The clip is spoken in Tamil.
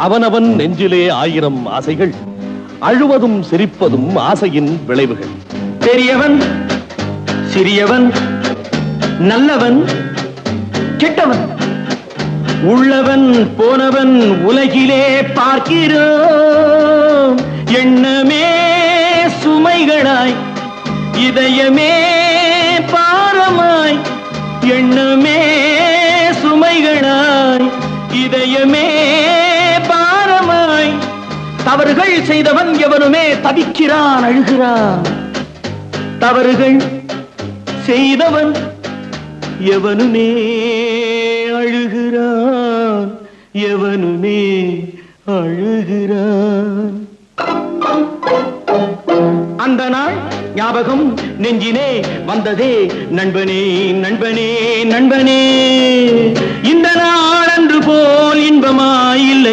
அவனவன் நெஞ்சிலே ஆயிரம் ஆசைகள், அழுவதும் சிரிப்பதும் ஆசையின் விளைவுகள். பெரியவன் சிறியவன், நல்லவன் கெட்டவன், உள்ளவன் போனவன் உலகிலே பார்க்கிறோம். எண்ணமே சுமைகளாய், இதயமே பாரமாய். எண்ணமே சுமைகளாய், இதயமே பாரமாய். தவறுகள் செய்தவன் எவனுமே தவிக்கிறான், அழுகிறான். தவறுகள் செய்தவன் எவனுமே அழுகிறான், எவனுமே அழுகிறான். அந்த நாள் ஞாபகம் நெஞ்சினே வந்ததே நண்பனே, நண்பனே, நண்பனே. இந்த நாள் அன்று போல் இன்பமாயில்லை.